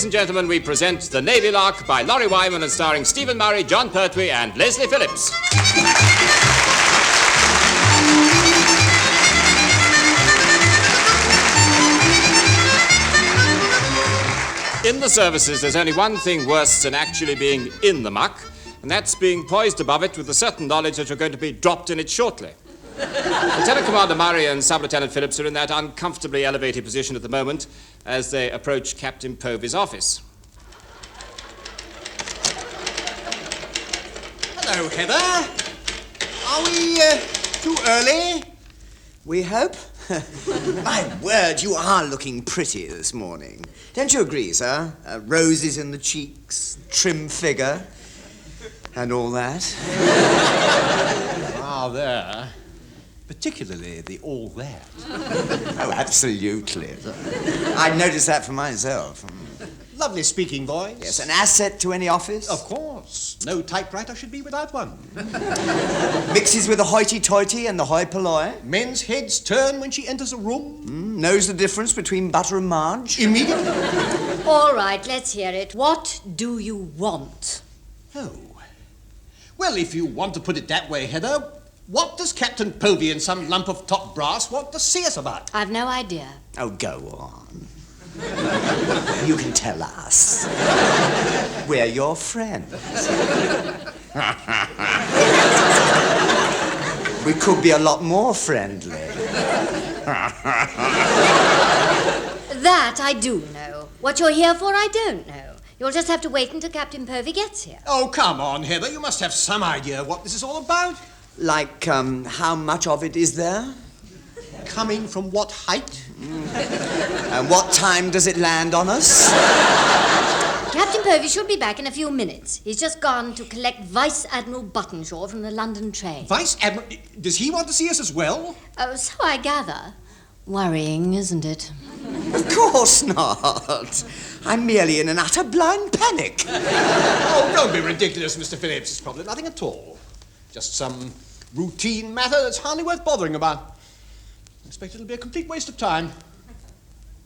Ladies and gentlemen, we present The Navy Lark by Laurie Wyman and starring Stephen Murray, John Pertwee and Leslie Phillips. In the services, there's only one thing worse than actually being in the muck, and that's being poised above it with the certain knowledge that you're going to be dropped in it shortly. Lieutenant Commander Murray and Sub-Lieutenant Phillips are in that uncomfortably elevated position at the moment as they approach Captain Povey's office. Hello, Heather. Are we too early? We hope. My word, you are looking pretty this morning. Don't you agree, sir? Roses in the cheeks, trim figure, and all that. Rather. Particularly the all that. Oh, absolutely. I noticed that for myself. Lovely speaking voice. Yes, an asset to any office. Of course. No typewriter should be without one. Mixes with the hoity-toity and the hoi polloi. Men's heads turn when she enters a room. Knows the difference between butter and marge. Immediately. All right, let's hear it. What do you want? Oh. Well, if you want to put it that way, Heather, what does Captain Povey and some lump of top brass want to see us about? I've no idea. Oh, go on. You can tell us. We're your friends. We could be a lot more friendly. That I do know. What you're here for, I don't know. You'll just have to wait until Captain Povey gets here. Oh, come on, Heather. You must have some idea what this is all about. Like, how much of it is there? Coming from what height? And what time does it land on us? Captain Povey should be back in a few minutes. He's just gone to collect Vice Admiral Buttonshaw from the London train. Vice Admiral? Does he want to see us as well? Oh, so I gather. Worrying, isn't it? Of course not. I'm merely in an utter blind panic. Oh, don't be ridiculous, Mr. Phillips. It's probably nothing at all. Just some routine matter that's hardly worth bothering about. I expect it'll be a complete waste of time.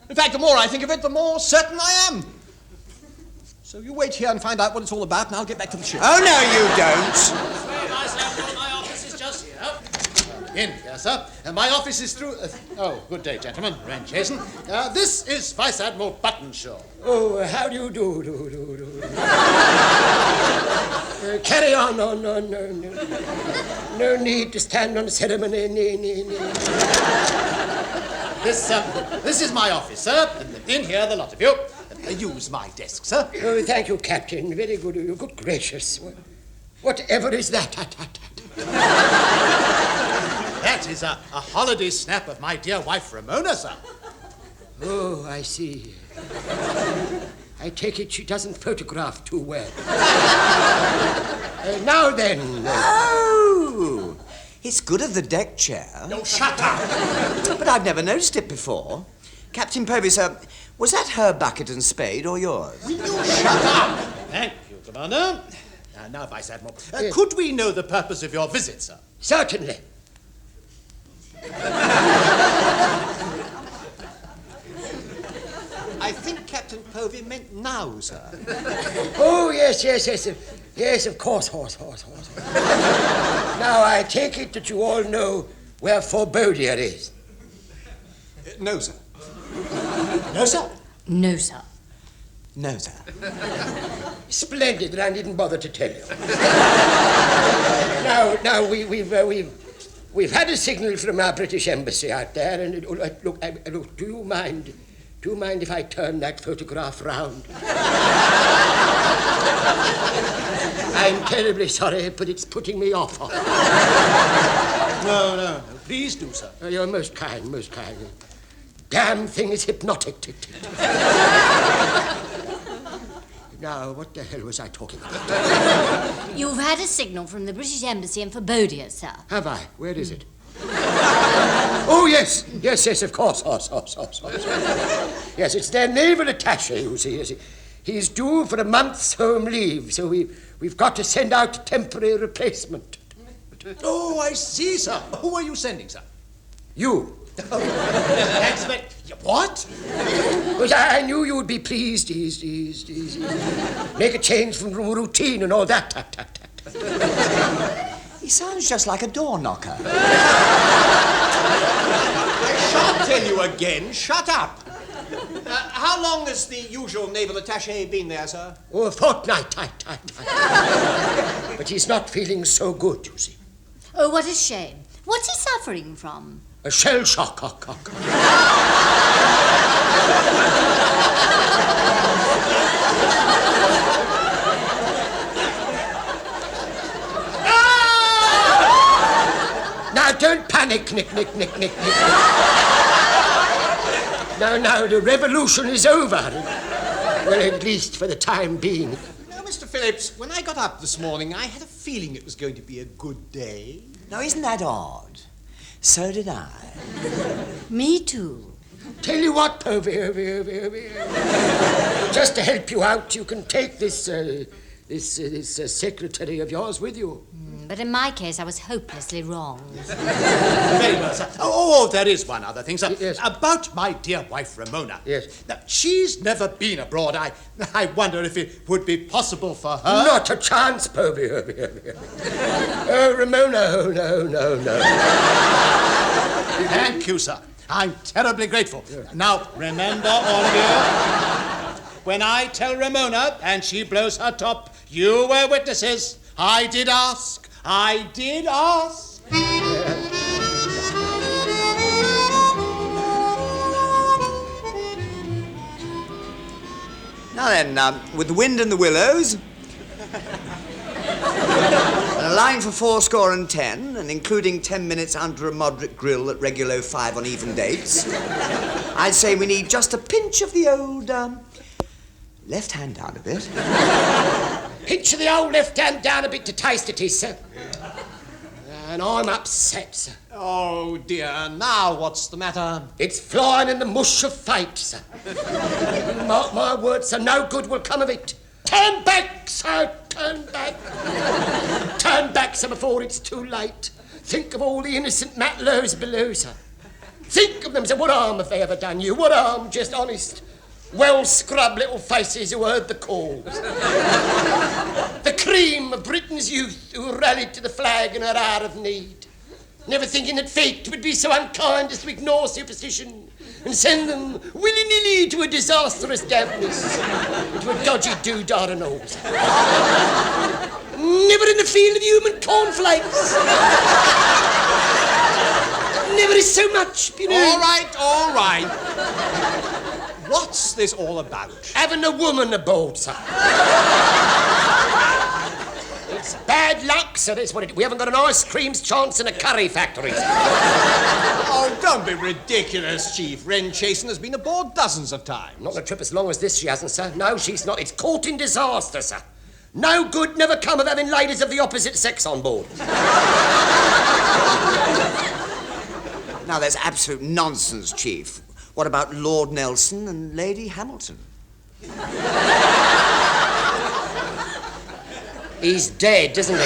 In fact, the more I think of it, the more certain I am. So you wait here and find out what it's all about, and I'll get back to the ship. Oh, no, you don't. My office is just here. In here, sir. My office is through... good day, gentlemen. Ren Jason. This is Vice Admiral Buttonshaw. Oh, how do you do? Carry on. No need to stand on ceremony. This is my office, sir. In here, the lot of you. Use my desk, sir. Oh, thank you, Captain. Very good of you. Good gracious. Whatever is that? That is a holiday snap of my dear wife, Ramona, sir. Oh, I see. I take it she doesn't photograph too well. Now then. Oh, it's good of the deck chair. No, shut up. But I've never noticed it before. Captain Povey, sir, was that her bucket and spade or yours? Will you shut up? Thank you, Commander. Now, Vice Admiral, could we know the purpose of your visit, sir? Certainly. I think Captain Povey meant now, sir. Oh, yes. Yes, of course, horse. Now, I take it that you all know where Forbodia is. No, sir. No, sir? No, sir. No, sir. Splendid that I didn't bother to tell you. Now, we've had a signal from our British embassy out there, and look, do you mind if I turn that photograph round? I'm terribly sorry, but it's putting me off. No. Please do, sir. You're most kind. Damn thing is hypnotic. Now, what the hell was I talking about? You've had a signal from the British Embassy in Forbodia, sir. Have I? Where is it? Oh, yes, of course. Yes, it's their naval attaché, you see. He's due for a month's home leave, so we've got to send out a temporary replacement. Oh, I see, sir. Who are you sending, sir? You. Thanks, but... What? Because I knew you would be pleased. Make a change from routine and all that. He sounds just like a door knocker. I shan't tell you again. Shut up. How long has the usual naval attaché been there, sir? Oh, a fortnight. But he's not feeling so good, you see. Oh, what a shame. What's he suffering from? A shell shock. Now, don't panic, Nick. No, the revolution is over. Well, at least for the time being. Now, Mr. Phillips, when I got up this morning, I had a feeling it was going to be a good day. Now, isn't that odd? So did I. Me too. Tell you what, Povey. Just to help you out, you can take this secretary of yours with you. But in my case, I was hopelessly wrong. Very well, sir. Oh, there is one other thing, sir. Yes. About my dear wife, Ramona. Yes. Now, she's never been abroad. I wonder if it would be possible for her... Not a chance, Povey. Oh, Ramona, no. Thank you, sir. I'm terribly grateful. Now, remember, all of you, when I tell Ramona and she blows her top, you were witnesses. I did ask. Now then, with the wind and the willows, and a line for 10, and including 10 minutes under a moderate grill at regular 5 on even dates, I'd say we need just a pinch of the old, left hand down a bit. Pinch of the old left hand down a bit to taste it is, sir. And I'm upset, sir. Oh, dear. Now what's the matter? It's flying in the mush of fate, sir. Mark my words, sir, no good will come of it. Turn back, sir, turn back. Turn back, sir, before it's too late. Think of all the innocent matlows below, sir. Think of them, sir. What harm have they ever done you? What harm, just honest, well-scrubbed little faces who heard the calls. The cream of Britain's youth who rallied to the flag in her hour of need. Never thinking that fate would be so unkind as to ignore superstition and send them willy-nilly to a disastrous dampness, to a dodgy doodah and all. Never in the field of human cornflakes. Never is so much, you know. All right. What's this all about? Having a woman aboard, sir. It's bad luck, sir, that's what it is. We haven't got an ice cream's chance in a curry factory, sir. Oh, don't be ridiculous, Chief. Wren Chasen has been aboard dozens of times. Not on a trip as long as this she hasn't, sir. No, she's not. It's caught in disaster, sir. No good never come of having ladies of the opposite sex on board. Now, that's absolute nonsense, Chief. What about Lord Nelson and Lady Hamilton? He's dead, isn't he?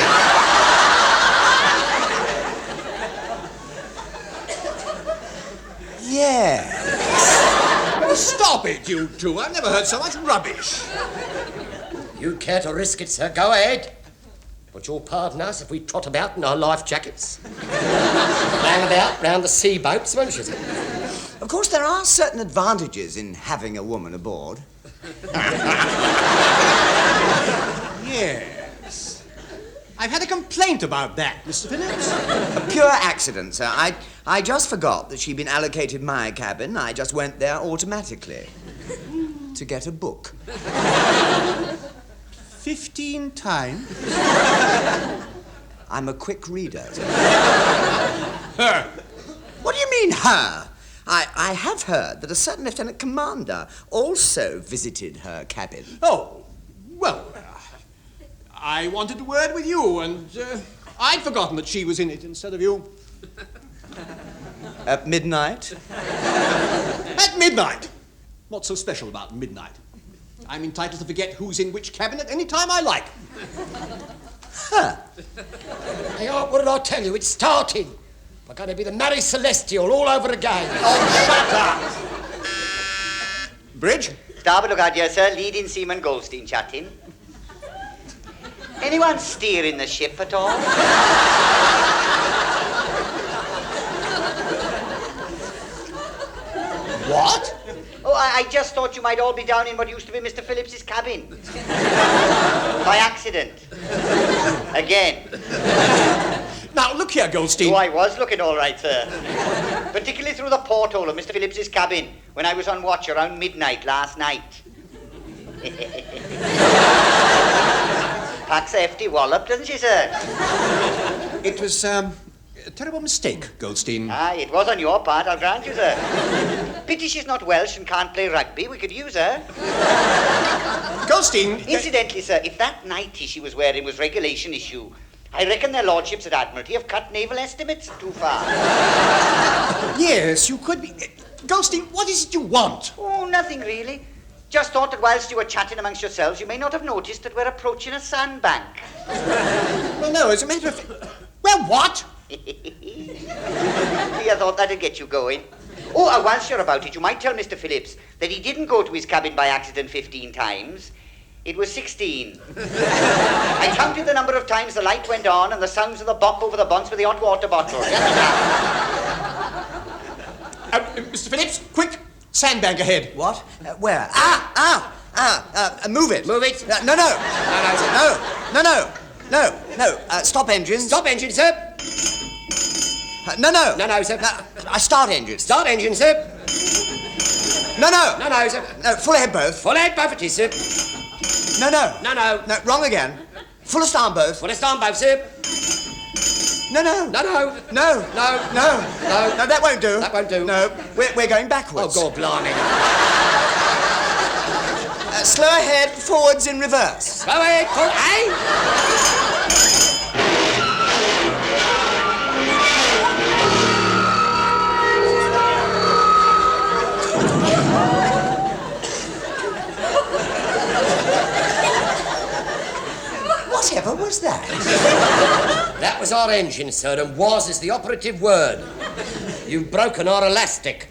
Yeah. Oh, stop it, you two. I've never heard so much rubbish. You care to risk it, sir? Go ahead. But you'll pardon us if we trot about in our life jackets. Hang about round the sea boats, won't you, sir? Of course, there are certain advantages in having a woman aboard. Yes. I've had a complaint about that, Mr. Phillips. A pure accident, sir. I just forgot that she'd been allocated my cabin. I just went there automatically to get a book. 15 times? I'm a quick reader. Her. What do you mean, her? I have heard that a certain lieutenant commander also visited her cabin. Oh, well, I wanted a word with you, and I'd forgotten that she was in it instead of you. At midnight? At midnight! What's so special about midnight? I'm entitled to forget who's in which cabin at any time I like. Huh. Hey, what did I tell you? It's starting. But going to be the Mary Celestial all over again. Oh, shut up! Bridge? Starboard look out, dear sir. Leading seaman Goldstein chatting. Anyone steering the ship at all? What? Oh, I just thought you might all be down in what used to be Mr. Phillips's cabin. By accident. Again. Now, look here, Goldstein. Oh, I was looking all right, sir. Particularly through the porthole of Mr. Phillips's cabin when I was on watch around midnight last night. Packs a hefty wallop, doesn't she, sir? It was, a terrible mistake, Goldstein. Ah, it was on your part, I'll grant you, sir. Pity she's not Welsh and can't play rugby. We could use her. Goldstein... Incidentally, sir, if that nightie she was wearing was regulation issue, I reckon their lordships at Admiralty have cut naval estimates too far. Yes, you could be... Goldstein, what is it you want? Oh, nothing really. Just thought that whilst you were chatting amongst yourselves, you may not have noticed that we're approaching a sandbank. Well, no, as a matter of... Well, what? I thought that'd get you going. Oh, whilst you're about it, you might tell Mr. Phillips that he didn't go to his cabin by accident 15 times. It was 16. I counted the number of times the light went on and the sounds of the bop over the bunts with the hot water bottle. Mr. Phillips, quick! Sandbank ahead. What? Where? Move it. Move it. No. No. Stop engines. Stop engine, sir. No. No, sir. Start engines. Start engine, sir. No. No, sir. No, full ahead both. Full ahead, both it is, sir. No. No. No, wrong again. Full astern both. Full astern both, sir. No. No. No, that won't do. That won't do. No, we're going Oh, backwards. God, blimey. Slow ahead, forwards in reverse. Go ahead, hey? Whatever was that? That was our engine, sir, and was is the operative word. You've broken our elastic.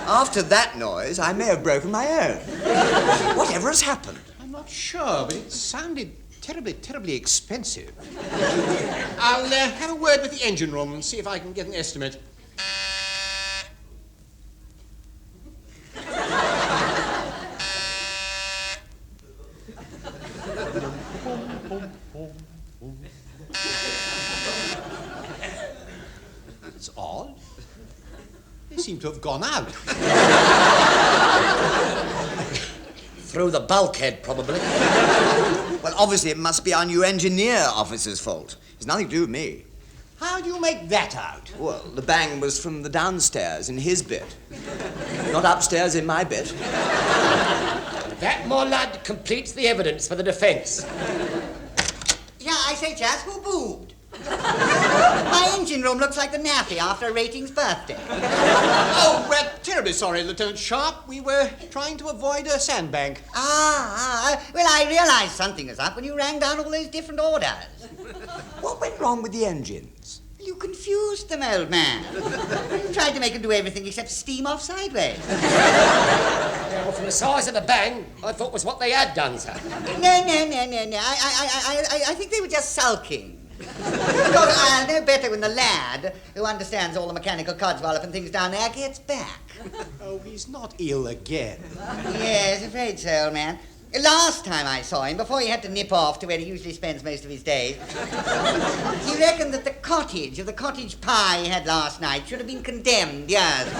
After that noise, I may have broken my own. Whatever has happened? I'm not sure, but it sounded terribly expensive. I'll have a word with the engine room and see if I can get an estimate. It's odd. They seem to have gone out. Through the bulkhead, probably. Well, obviously it must be our new engineer officer's fault. It's nothing to do with me. How do you make that out? Well, the bang was from the downstairs in his bit. Not upstairs in my bit. That, my lad, completes the evidence for the defence. Yeah, I say, chaps, who boobed? My engine room looks like the naffy after a rating's birthday. Oh, we're terribly sorry, Lieutenant Sharp. We were trying to avoid a sandbank. Well, I realised something was up when you rang down all those different orders. What went wrong with the engines? You confused them, old man. You tried to make them do everything except steam off sideways. Well, from the size of the bang, I thought was what they had done, sir. No. I think they were just sulking. Because I'll know better when the lad, who understands all the mechanical codswallop and things down there, gets back. Oh, he's not ill again. Yes, afraid so, old man. Last time I saw him, before he had to nip off to where he usually spends most of his days, he reckoned that the cottage pie he had last night should have been condemned years ago.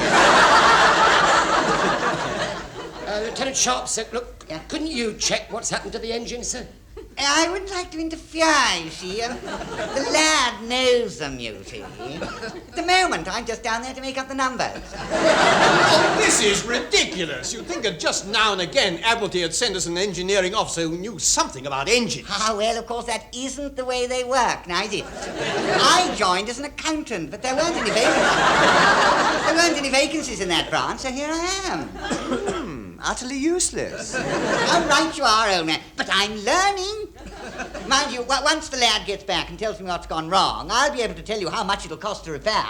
Lieutenant Sharp, sir, look, Yeah? couldn't you check what's happened to the engine, sir? I wouldn't like to interfere, you see. The lad knows them, you see. At the moment, I'm just down there to make up the numbers. Oh, this is ridiculous. You'd think that just now and again Admiralty had sent us an engineering officer who knew something about engines. Well, of course, that isn't the way they work, now is it? I joined as an accountant, but there weren't any vacancies. There weren't any vacancies in that branch, so here I am. Utterly useless. How right you are, old man. But I'm learning. Mind you, once the lad gets back and tells me what's gone wrong, I'll be able to tell you how much it'll cost to repair.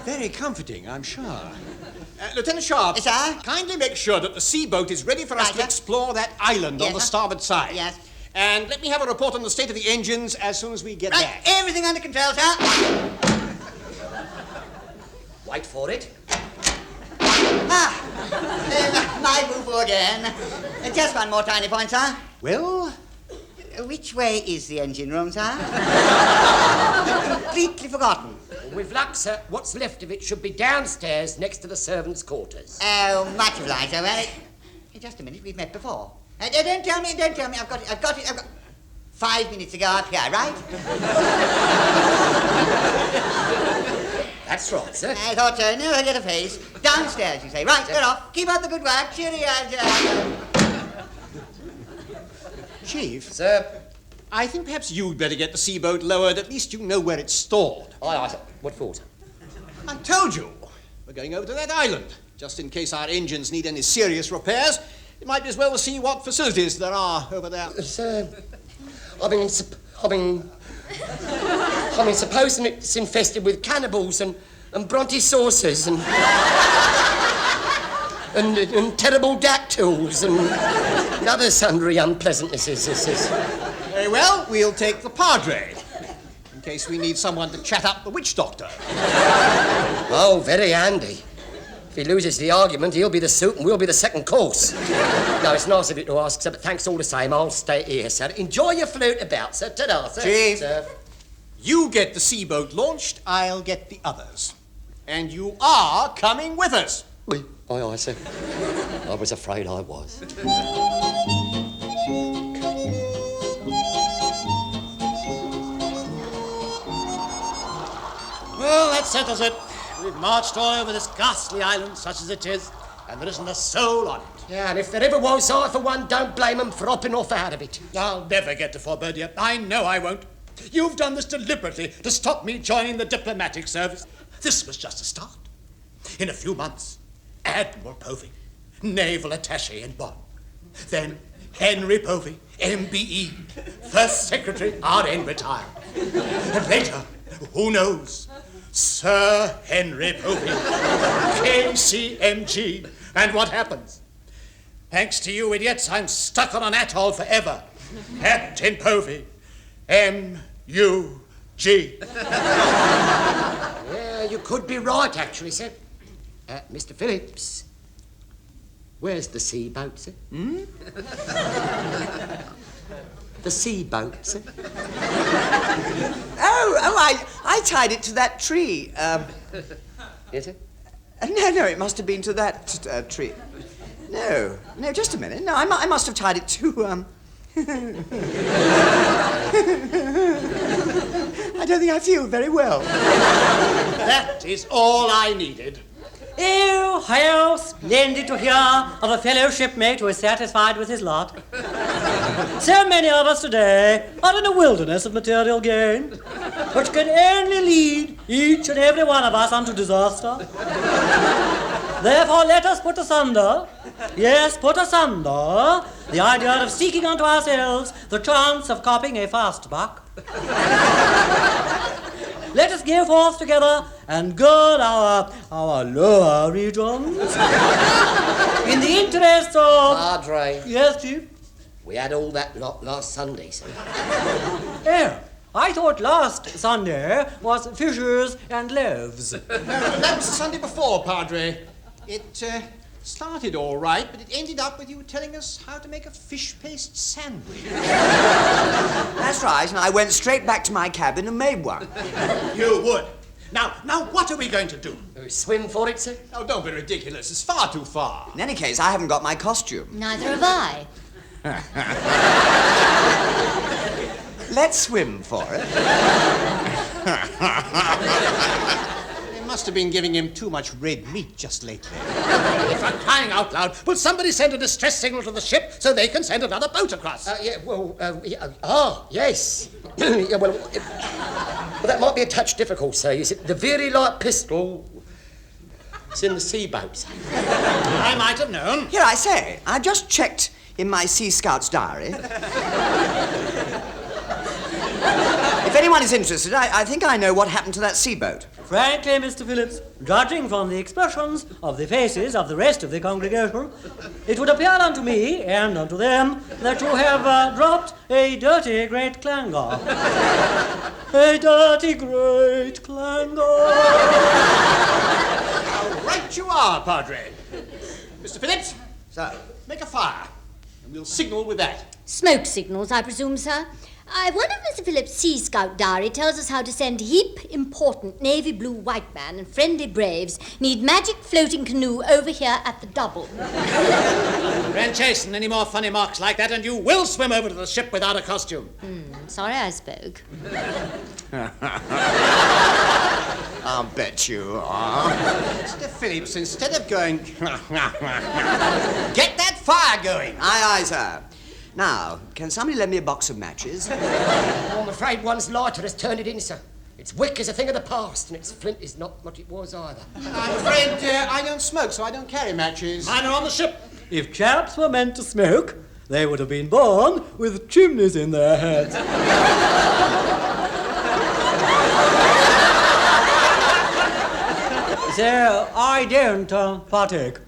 Very comforting, I'm sure. Lieutenant Sharp, Yes, sir? kindly make sure that the sea boat is ready for us Right, to sir. explore that island on Yes, the sir. starboard side. Yes. And let me have a report on the state of the engines as soon as we get Right, back. everything under control, sir. Wait for it. My boo-boo again. Just one more tiny point, sir. Well, Which way is the engine room, sir? Completely forgotten. With luck, sir, what's left of it should be downstairs next to the servants' quarters. Oh, much obliged, sir. Well, just a minute, we've met before. Don't tell me, I've got it. 5 minutes ago up here, right? That's right, sir. I thought so. Never get a face. Downstairs, you say. Right, we're off. Keep up the good work. Cheerio. Chief, Sir. I think perhaps you'd better get the sea boat lowered. At least you know where it's stored. Aye, sir. What for, sir? I told you. We're going over to that island. Just in case our engines need any serious repairs, it might be as well to see what facilities there are over there. Sir, I mean, supposing it's infested with cannibals and brontosaucers and terrible dactyls and other sundry unpleasantnesses. Very well, we'll take the Padre, in case we need someone to chat up the witch doctor. Oh, very handy. If he loses the argument, he'll be the soup and we'll be the second course. No, it's nice of you to ask, sir, but thanks all the same. I'll stay here, sir. Enjoy your float about, sir. Ta-da, sir. Chief. Sir. You get the sea boat launched, I'll get the others. And you are coming with us. Aye, sir. I was afraid I was. Well, that settles it. We've marched all over this ghastly island, such as it is, and there isn't a soul on it. Yeah, and if there ever was, I, for one, don't blame them for hopping off out of it. I'll never get to Forberdia. I know I won't. You've done this deliberately to stop me joining the diplomatic service. This was just a start. In a few months, Admiral Povey, naval attaché in Bonn. Then Henry Povey, MBE, first secretary, RN retired. And later, who knows, Sir Henry Povey, KCMG. And what happens? Thanks to you idiots, I'm stuck on an atoll forever. Captain Povey, M.U.G. Yeah, you could be right, actually, sir. Mr. Phillips, where's the sea boat, sir? The sea boat, sir? I tied it to that tree. Is it? No, it must have been to that tree. No, just a minute. No, I must have tied it to, I don't think I feel very well. That is all I needed. Oh, how splendid to hear of a fellow shipmate who is satisfied with his lot. So many of us today are in a wilderness of material gain, which can only lead each and every one of us unto disaster. Therefore, let us put asunder the idea of seeking unto ourselves the chance of copying a fast buck. Let us go forth together and gird our lower regions in the interests of... Padre, Yes, Chief? we had all that lot last Sunday, sir. Oh, I thought last Sunday was fishes and loaves. No, that was the Sunday before, Padre. It started all right, but it ended up with you telling us how to make a fish paste sandwich. That's right, and I went straight back to my cabin and made one. You would. Now, what are we going to do? Swim for it, sir? Oh, don't be ridiculous. It's far too far. In any case, I haven't got my costume. Neither have I. Let's swim for it. They must have been giving him too much red meat just lately. If I'm crying out loud, will somebody send a distress signal to the ship so they can send another boat across? Yes. Yeah, well, that might be a touch difficult, sir. You see, the very light pistol is in the sea boat, sir. I might have known. Here, I say, I just checked in my Sea Scout's diary. If anyone is interested, I think I know what happened to that seaboat. Frankly, Mr. Phillips, judging from the expressions of the faces of the rest of the congregation, it would appear unto me and unto them that you have dropped a dirty great clangor. A dirty great clangor. How right you are, Padre. Mr. Phillips, Sir. make a fire, and we'll signal with that. Smoke signals, I presume, sir. I wonder if Mr. Phillips' Sea Scout diary tells us how to send heap important navy blue white man and friendly braves need magic floating canoe over here at the double. Friend Jason, any more funny marks like that and you will swim over to the ship without a costume. Sorry I spoke. I'll bet you are. Mr. Phillips, instead of going... get that fire going. Aye, aye, sir. Now, can somebody lend me a box of matches? Oh, I'm afraid one's lighter has turned it in, sir. Its wick is a thing of the past, and its flint is not what it was either. I'm afraid I don't smoke, so I don't carry matches. Mine are on the ship. If chaps were meant to smoke, they would have been born with chimneys in their heads. So I don't partake.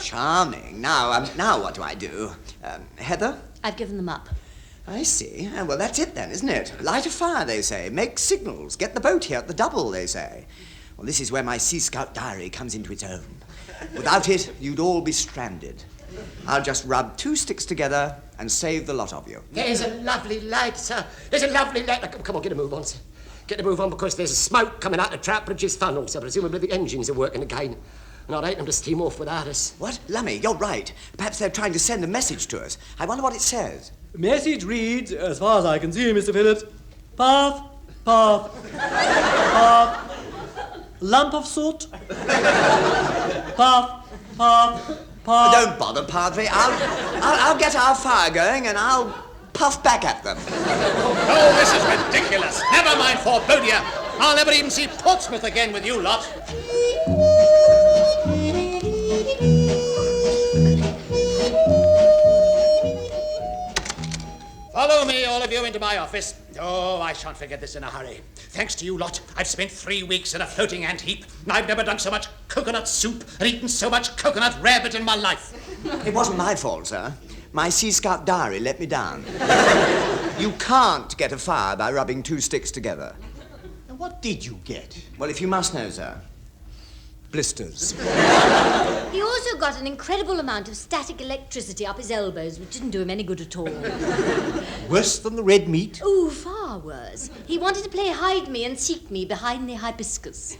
Charming. Now what do I do? Heather? I've given them up. I see. Well, that's it then, isn't it? Light a fire, they say. Make signals. Get the boat here at the double, they say. Well, this is where my Sea Scout diary comes into its own. Without it, you'd all be stranded. I'll just rub 2 sticks together and save the lot of you. There's a lovely light, sir. There's a lovely light. Come on, get a move on, sir. Get a move on because there's smoke coming out of Troutbridge's funnel, so presumably the engines are working again. And I'd hate them to steam off without us. What? Lummy, you're right. Perhaps they're trying to send a message to us. I wonder what it says. The message reads, as far as I can see, Mr. Phillips, puff, puff, puff, lump of soot, puff, puff, puff. Don't bother, Padre. I'll get our fire going and I'll puff back at them. Oh, this is ridiculous. Never mind Forbodia. I'll never even see Portsmouth again with you lot. Follow me, all of you, into my office. Oh, I shan't forget this in a hurry. Thanks to you lot, I've spent 3 weeks in a floating ant heap, and I've never drunk so much coconut soup and eaten so much coconut rarebit in my life. It wasn't my fault, sir. My Sea Scout diary let me down. You can't get a fire by rubbing 2 sticks together. And what did you get? Well, if you must know, sir, blisters. He also got an incredible amount of static electricity up his elbows, which didn't do him any good at all. Worse than the red meat? Oh, far worse. He wanted to play hide me and seek me behind the hibiscus.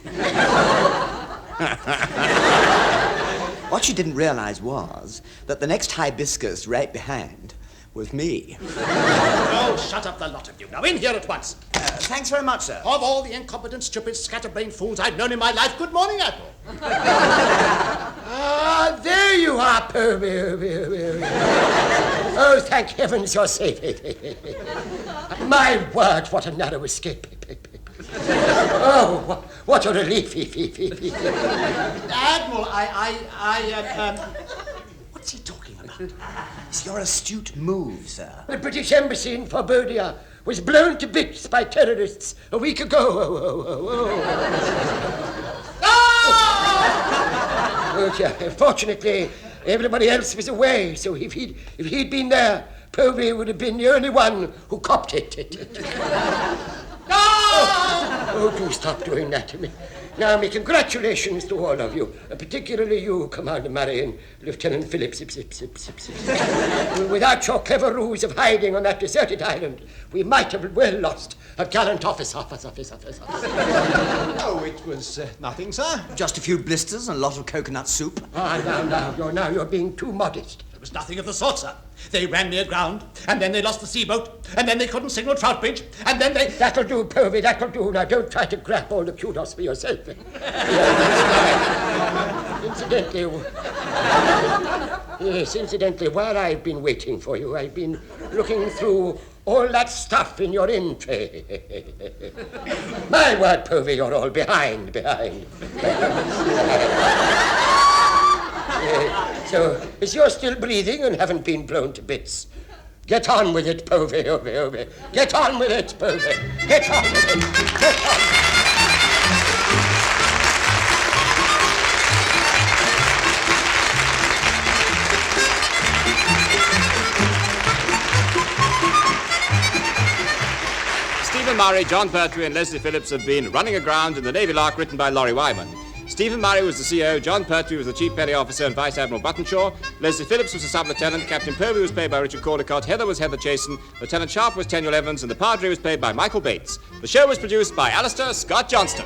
What you didn't realize was that the next hibiscus right behind was me. Oh, shut up, the lot of you. Now, in here at once. Thanks very much, sir. Of all the incompetent, stupid, scatterbrained fools I've known in my life, good morning, Admiral. Ah, there you are, Pervy. Oh, thank heavens you're safe. My word, what a narrow escape. Oh, what a relief. Admiral, what's he talking about? It's your astute move, sir. The British Embassy in Forbodia was blown to bits by terrorists a week ago. Oh, yeah. Fortunately, everybody else was away, so if he'd been there, Povey would have been the only one who copped it. Oh, do stop doing that to me. Now, my congratulations to all of you, particularly you, Commander Murray and Lieutenant Phillips. Without your clever ruse of hiding on that deserted island, we might have well lost a gallant officer. Oh, it was nothing, sir. Just a few blisters and a lot of coconut soup. Now you're being too modest. There was nothing of the sort, sir. They ran me aground, and then they lost the seaboat, and then they couldn't signal Troutbridge, and then they... That'll do, Povey, that'll do. Now, don't try to grab all the kudos for yourself. Incidentally, while I've been waiting for you, I've been looking through all that stuff in your in tray. My word, Povey, you're all behind. So, as you're still breathing and haven't been blown to bits, Get on with it, Povey. Get on with it, Povey. Get on with it. Get on. Stephen Murray, John Pertwee and Leslie Phillips have been running aground in the Navy Lark, written by Laurie Wyman. Stephen Murray was the CEO, John Pertwee was the Chief Petty Officer and Vice Admiral Buttonshaw, Leslie Phillips was the Sub-Lieutenant, Captain Povey was played by Richard Caldecott, Heather was Heather Chasen, Lieutenant Sharp was Tenuel Evans, and the Padre was played by Michael Bates. The show was produced by Alistair Scott Johnston.